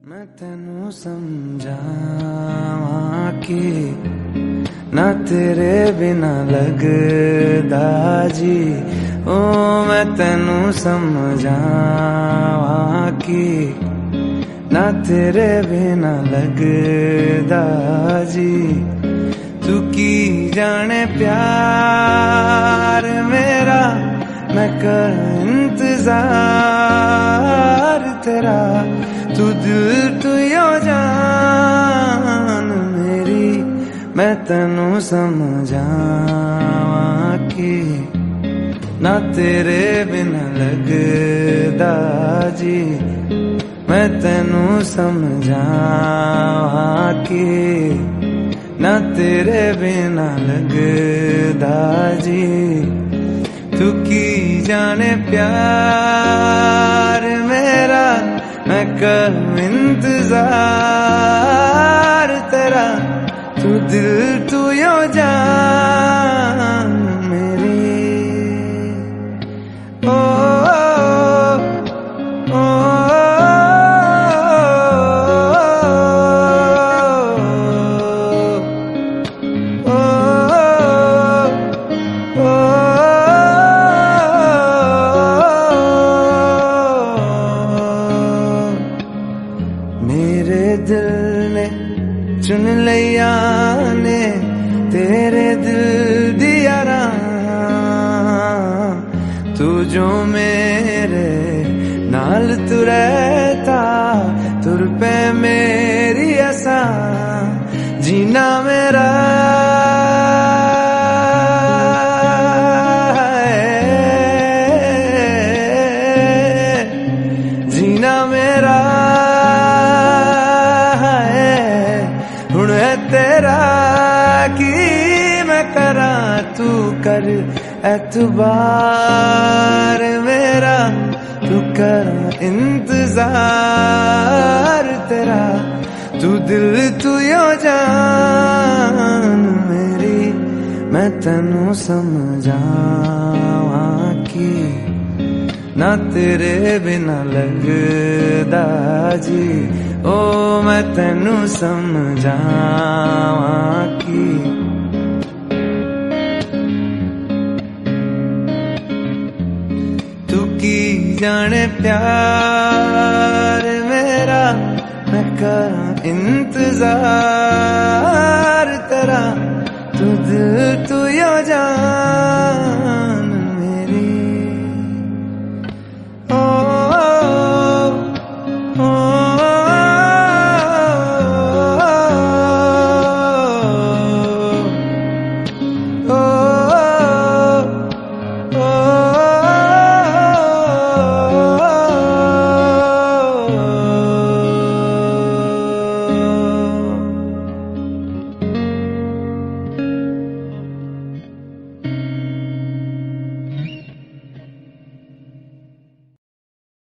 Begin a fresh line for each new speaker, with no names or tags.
मैं तेनू समझावां कि ना तेरे बिना लगदा जी। ओ मैं तेनू समझावां कि ना तेरे बिना लगदा जी। तू की जाने प्यार मेरा, मैं कर इंतजार तेरा। तू दिल तू यो जान मेरी, मैं तेनू समझावां कि ना तेरे बिना लगदा जी। मैं तेनू समझावां कि ना तेरे बिना लगदा जी। तू की जाने प्यार मेरा, मैं करूं इंतजार तेरा। तू दिल तू यो जान मेरी। ओ, ओ, ओ, मेरे दिल ने चुन लिया ने तेरे दिल दिया राह। तू जो मेरे नाल तू रहता, तुर पे मेरी आसा जीना मेरा। जीना मेरा हुण है तेरा की मैं करा। तू कर एतबार मेरा, तू कर इंतजार तेरा। तू दिल तू यो जान मेरी, मैं तेनू समझावां कि ना तेरे बिना लगदा जी। ओ मैं तेनू समझावां कि तू की जाने प्यार मेरा, मैं कर इंतजार तेरा। तू दिल तू यो जान मेरी। ओ, ओ, ओ, ओ,